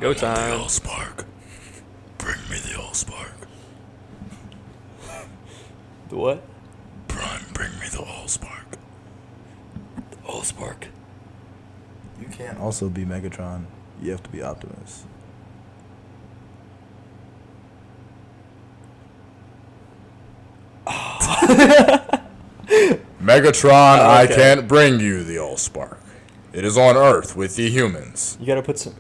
Go time. The Allspark. Bring me the Allspark. The what? Prime, bring me the Allspark. Allspark. You can't also be Megatron. You have to be Optimus. Megatron, I Okay. can't bring you the Allspark. It is on Earth with the humans. You gotta put some.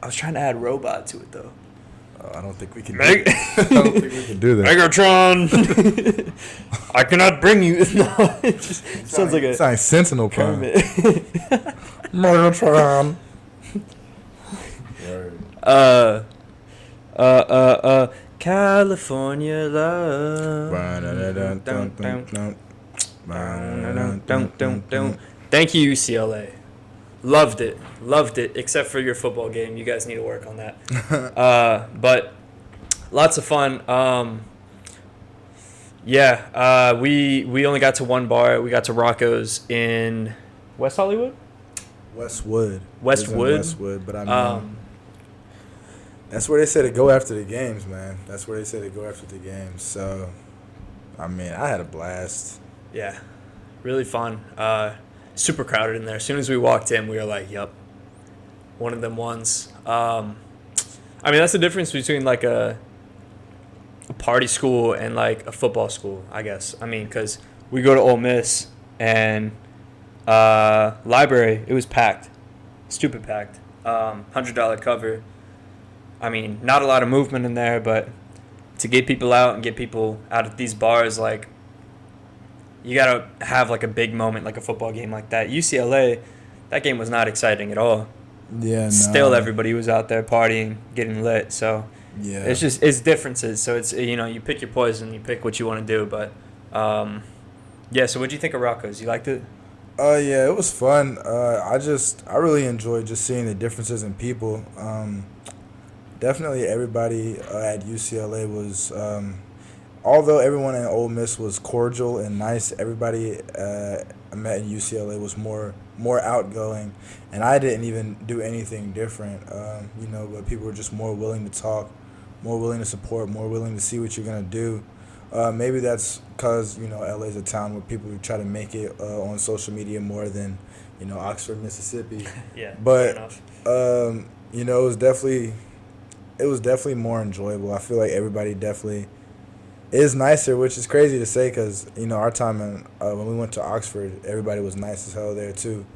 I was trying to add robot to it though. I don't think we can. Meg- I don't think we can do that. Megatron, I cannot bring you. No, it just sounds like a It's like Sentinel Prime. Kermit. Megatron. California love. Thank you, UCLA. Loved it. Except for your football game, you guys need to work on that. But lots of fun. We only got to one bar. We got to Rocco's in West Hollywood. Westwood. Westwood? It was in Westwood, but I mean, that's where they say to go after the games, man. That's where they say to go after the games. So, I mean, I had a blast. Yeah, really fun. Super crowded in there. As soon as we walked in, we were like, "Yep, one of them ones." I mean, that's the difference between like a party school and like a football school, I guess. I mean, because we go to Ole Miss and library, it was packed, stupid packed. $100 cover. I mean, not a lot of movement in there, but to get people out and get people out of these bars, like, you gotta have like a big moment, like a football game like that. UCLA, that game was not exciting at all. Yeah, no. Still, everybody was out there partying, getting lit. So Yeah. it's differences. So it's, you pick your poison, you pick what you want to do. But yeah. So what'd you think of Rocco's? You liked it? Yeah, it was fun. I really enjoyed just seeing the differences in people. Definitely everybody at UCLA was, although everyone in Ole Miss was cordial and nice, everybody I met in UCLA was more outgoing, and I didn't even do anything different. But people were just more willing to talk, more willing to support, more willing to see what you're gonna do. Maybe that's because LA is a town where people try to make it on social media more than Oxford, Mississippi. Yeah. But fair enough. it was definitely more enjoyable. I feel like everybody definitely is nicer, which is crazy to say because our time when we went to Oxford, everybody was nice as hell there too.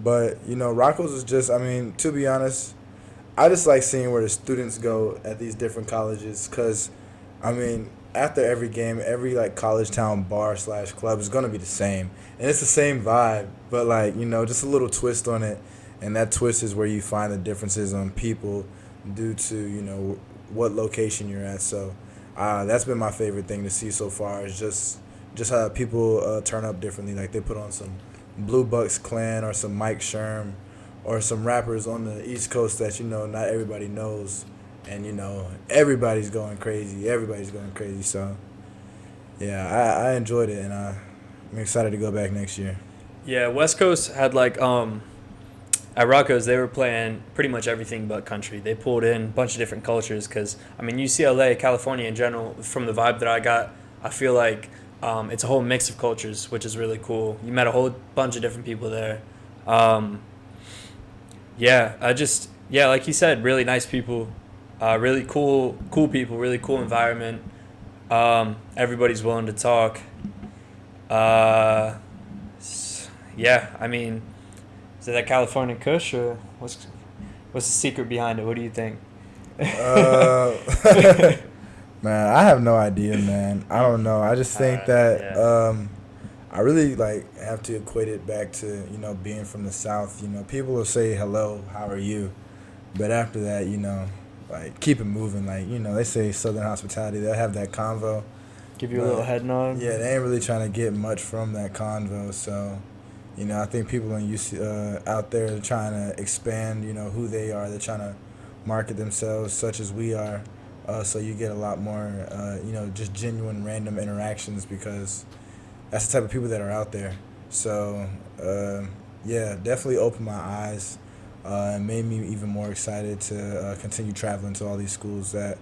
But Rocco's was just, I mean, to be honest, I just like seeing where the students go at these different colleges because, I mean, after every game, every like college town bar / club is gonna be the same, and it's the same vibe, but like just a little twist on it, and that twist is where you find the differences on people due to what location you're at. So that's been my favorite thing to see so far is just how people turn up differently. Like they put on some Blue Bucks Clan or some Mike Sherm or some rappers on the East Coast that not everybody knows. And, everybody's going crazy. So, yeah, I enjoyed it, and I'm excited to go back next year. Yeah, West Coast had like at Rocco's they were playing pretty much everything but country. They pulled in a bunch of different cultures because I mean UCLA, California in general, from the vibe that I got, I feel like it's a whole mix of cultures, which is really cool. You met a whole bunch of different people there. Like you said, really nice people, really cool people, really cool environment. Everybody's willing to talk. I mean, is it that California Kush or what's the secret behind it? What do you think? Man, I have no idea, man. I don't know. I just think that I really have to equate it back to being from the South. People will say hello, how are you, but after that, keep it moving. They say Southern hospitality. They'll have that convo. Give you a little head nod. Yeah, they ain't really trying to get much from that convo. So, I think people in out there are trying to expand, who they are. They're trying to market themselves such as we are. So you get a lot more, just genuine random interactions because that's the type of people that are out there. So, definitely opened my eyes and made me even more excited to continue traveling to all these schools that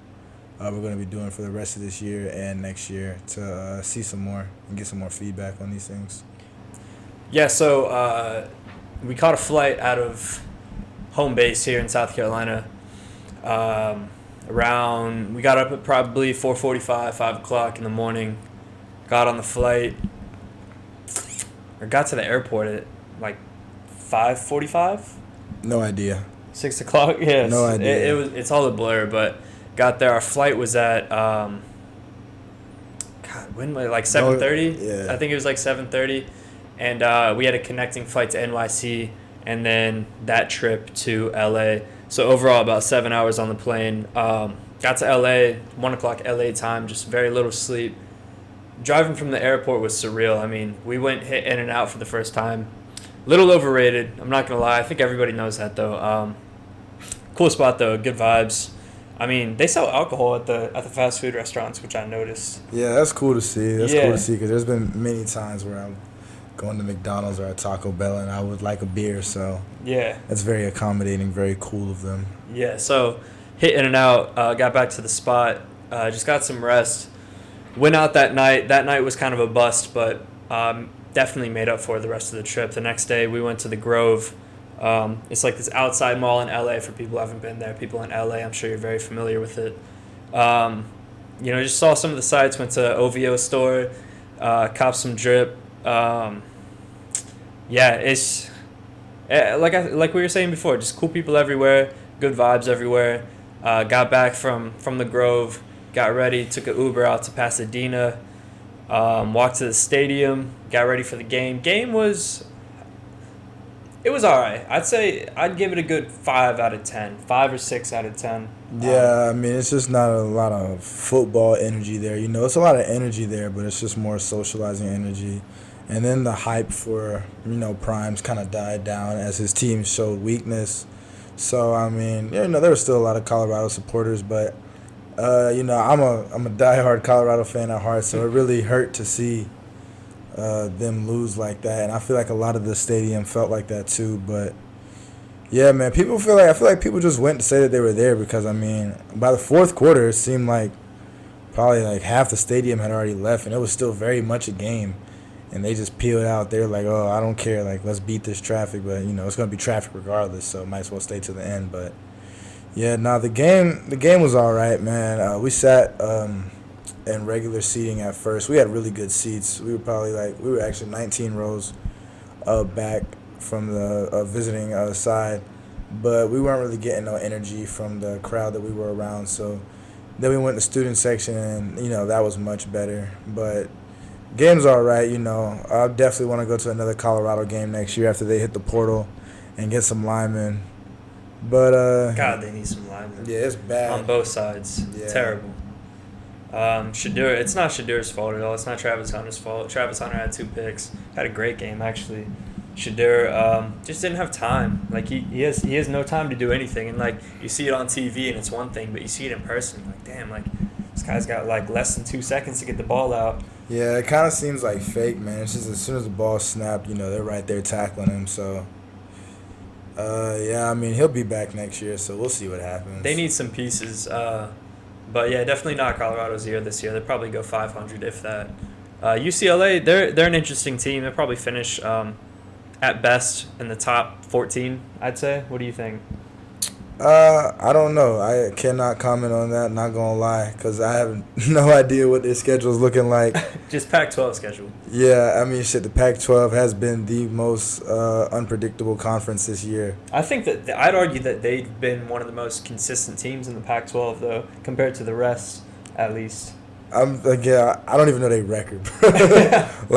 we're going to be doing for the rest of this year and next year to see some more and get some more feedback on these things. Yeah, so we caught a flight out of home base here in South Carolina. We got up at probably 4:45, 5 o'clock in the morning. Got on the flight, or got to the airport at like 5:45. No idea. 6 o'clock. Yes. No idea. It's all a blur, but got there. Our flight was at when was it, like 7:30? Yeah. I think it was like 7:30, and we had a connecting flight to NYC, and then that trip to LA. So overall, about 7 hours on the plane. Got to LA, 1 o'clock LA time, just very little sleep. Driving from the airport was surreal. I mean, we went hit in and out for the first time. Little overrated, I'm not going to lie. I think everybody knows that, though. Cool spot, though. Good vibes. I mean, they sell alcohol at the fast food restaurants, which I noticed. Yeah, that's cool to see. That's Yeah. cool to see because there's been many times where I'm going to McDonald's or a Taco Bell and I would like a beer, so Yeah. that's very accommodating, very cool of them. Yeah, so hit in and out, got back to the spot, just got some rest. Went out that night. That night was kind of a bust, but definitely made up for the rest of the trip. The next day, we went to the Grove. It's like this outside mall in LA for people who haven't been there. People in LA, I'm sure you're very familiar with it. Just saw some of the sites, went to OVO store, copped some drip. It's like we were saying before, just cool people everywhere, good vibes everywhere. Got back from the Grove, got ready, took an Uber out to Pasadena, walked to the stadium, got ready for the game. It was all right. I'd say I'd give it a good 5 out of 10, 5 or 6 out of 10. Yeah, I mean, it's just not a lot of football energy there. It's a lot of energy there, but it's just more socializing energy. And then the hype for, Prime's kind of died down as his team showed weakness. So, I mean, there were still a lot of Colorado supporters, but, I'm a diehard Colorado fan at heart, so it really hurt to see them lose like that. And I feel like a lot of the stadium felt like that too. But, yeah, man, I feel like people just went to say that they were there because, I mean, by the fourth quarter, it seemed like probably like half the stadium had already left, and it was still very much a game. And they just peeled out. They were like, oh, I don't care. Like, let's beat this traffic. But, it's going to be traffic regardless, so might as well stay to the end. But, yeah, the game was all right, man. We sat in regular seating at first. We had really good seats. We were actually 19 rows back from the visiting side. But we weren't really getting no energy from the crowd that we were around. So then we went to student section, and, that was much better. But game's all right, I definitely want to go to another Colorado game next year after they hit the portal and get some linemen. But God, they need some linemen. Yeah, it's bad on both sides. Yeah. Terrible. Shadur, it's not Shadur's fault at all. It's not Travis Hunter's fault. Travis Hunter had 2 picks. Had a great game actually. Shadur just didn't have time. Like he has no time to do anything. And like you see it on TV and it's one thing, but you see it in person, like damn, like this guy's got like less than 2 seconds to get the ball out. Yeah, it kind of seems like fake, man. It's just as soon as the ball snapped, they're right there tackling him. So, I mean, he'll be back next year, so we'll see what happens. They need some pieces, but yeah, definitely not Colorado's year this year. They'll probably go 500 if that. UCLA, they're an interesting team. They'll probably finish at best in the top 14, I'd say. What do you think? I don't know. I cannot comment on that, not going to lie, because I have no idea what their schedule is looking like. Just Pac-12 schedule. Yeah, I mean, the Pac-12 has been the most unpredictable conference this year. I think that I'd argue that they've been one of the most consistent teams in the Pac-12, though, compared to the rest, at least. I don't even know their record, bro.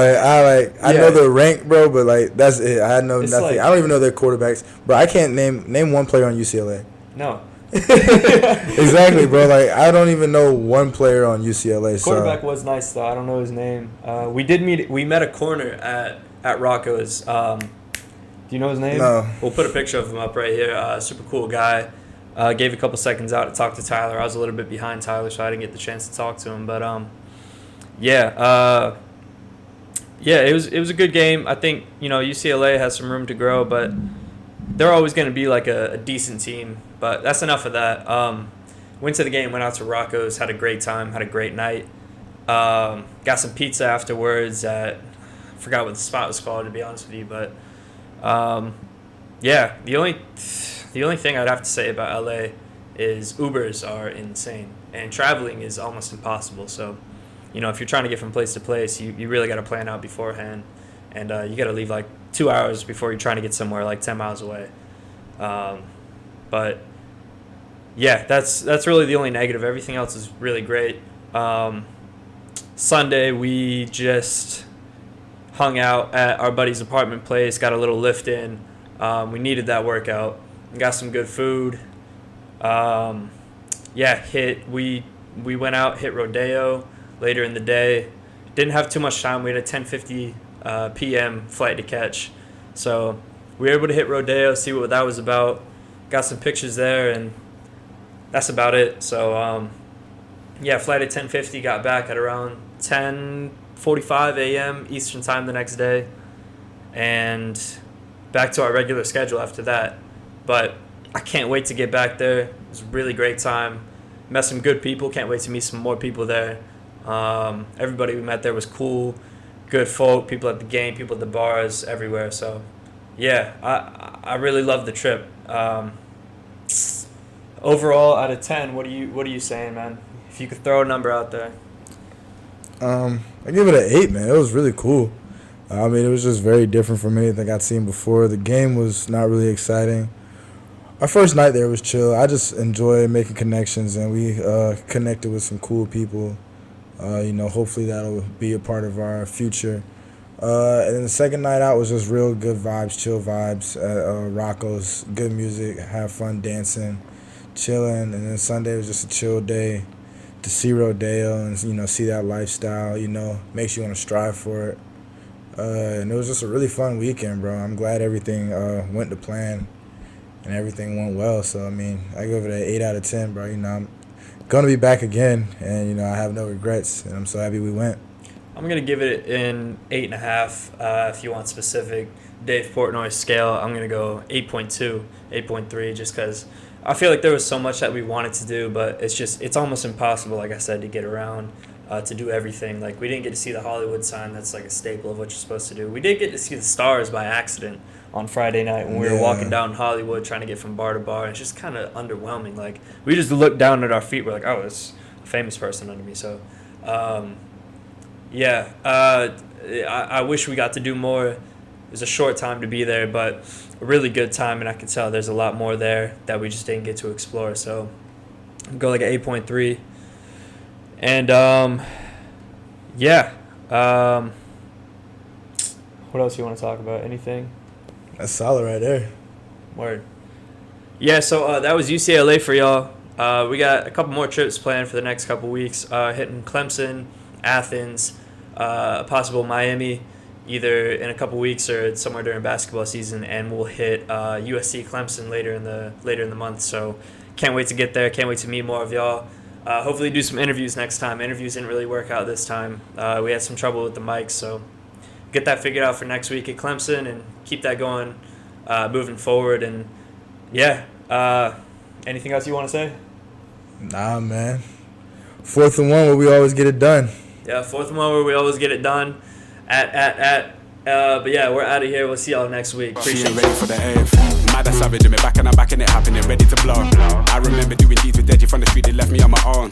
I know their rank, bro, but like that's it. I know nothing. Like, I don't even know their quarterbacks, bro. I can't name one player on UCLA. No. Exactly, bro. Like I don't even know one player on UCLA. Quarterback was nice though. I don't know his name. We met a corner at Rocco's. Do you know his name? No. We'll put a picture of him up right here. Super cool guy. Gave a couple seconds out to talk to Tyler. I was a little bit behind Tyler, so I didn't get the chance to talk to him. But it was a good game. I think UCLA has some room to grow, but they're always going to be like a decent team. But that's enough of that. Went to the game, went out to Rocco's, had a great time, had a great night. Got some pizza afterwards at, I forgot what the spot was called, to be honest with you. But yeah, the only thing I'd have to say about LA is Ubers are insane, and traveling is almost impossible. So, if you're trying to get from place to place, you really got to plan out beforehand, and you got to leave like 2 hours before you're trying to get somewhere like 10 miles away. But yeah, that's really the only negative. Everything else is really great. Sunday we just hung out at our buddy's apartment place, got a little lift in. We needed that workout. Got some good food. We went out, hit Rodeo later in the day. Didn't have too much time. We had a 10:50 p.m. flight to catch. So we were able to hit Rodeo, see what that was about. Got some pictures there, and that's about it. So, flight at 10:50, got back at around 10:45 a.m. Eastern time the next day. And back to our regular schedule after that. But I can't wait to get back there. It was a really great time. Met some good people. Can't wait to meet some more people there. Everybody we met there was cool, good folk, people at the game, people at the bars, everywhere. So, yeah, I really loved the trip. Overall, out of 10, what are you saying, man? If you could throw a number out there. I give it an 8, man. It was really cool. I mean, it was just very different from anything I'd seen before. The game was not really exciting. Our first night there was chill. I just enjoy making connections, and we connected with some cool people. Hopefully that'll be a part of our future. And then the second night out was just real good vibes, chill vibes at Rocco's. Good music, have fun dancing, chilling. And then Sunday was just a chill day to see Rodeo and, see that lifestyle, makes you want to strive for it. And it was just a really fun weekend, bro. I'm glad everything went to plan and everything went well. So, I mean, I give it an 8 out of 10, bro. I'm going to be back again, and, I have no regrets, and I'm so happy we went. I'm going to give it an 8.5 if you want specific Dave Portnoy scale. I'm going to go 8.2, 8.3 just because I feel like there was so much that we wanted to do, but it's almost impossible, like I said, to get around, to do everything. Like, we didn't get to see the Hollywood sign. That's like a staple of what you're supposed to do. We did get to see the stars by accident on Friday night when we were walking down Hollywood trying to get from bar to bar. It's just kind of underwhelming. Like, we just looked down at our feet. We're like, oh, there's a famous person under me. So, I wish we got to do more. It was a short time to be there, but a really good time, and I can tell there's a lot more there that we just didn't get to explore. So, I'll go like an 8.3. And, what else you want to talk about? Anything? That's solid right there. Word. Yeah, so that was UCLA for y'all. We got a couple more trips planned for the next couple weeks. Hitting Clemson, Athens, possible Miami, either in a couple weeks or somewhere during basketball season, and we'll hit USC Clemson later in the month. So can't wait to get there. Can't wait to meet more of y'all. Hopefully do some interviews next time. Interviews didn't really work out this time. We had some trouble with the mics, so get that figured out for next week at Clemson and keep that going, moving forward. And anything else you want to say? Nah, man. 4th and 1 where we always get it done. Yeah, 4th and 1 where we always get it done. But yeah, we're out of here. We'll see y'all next week. Appreciate it. Ready for the AF. Mad as savage, me back and I'm back in it happening, ready to blow. I remember doing deeds with Deji from the street, they left me on my own.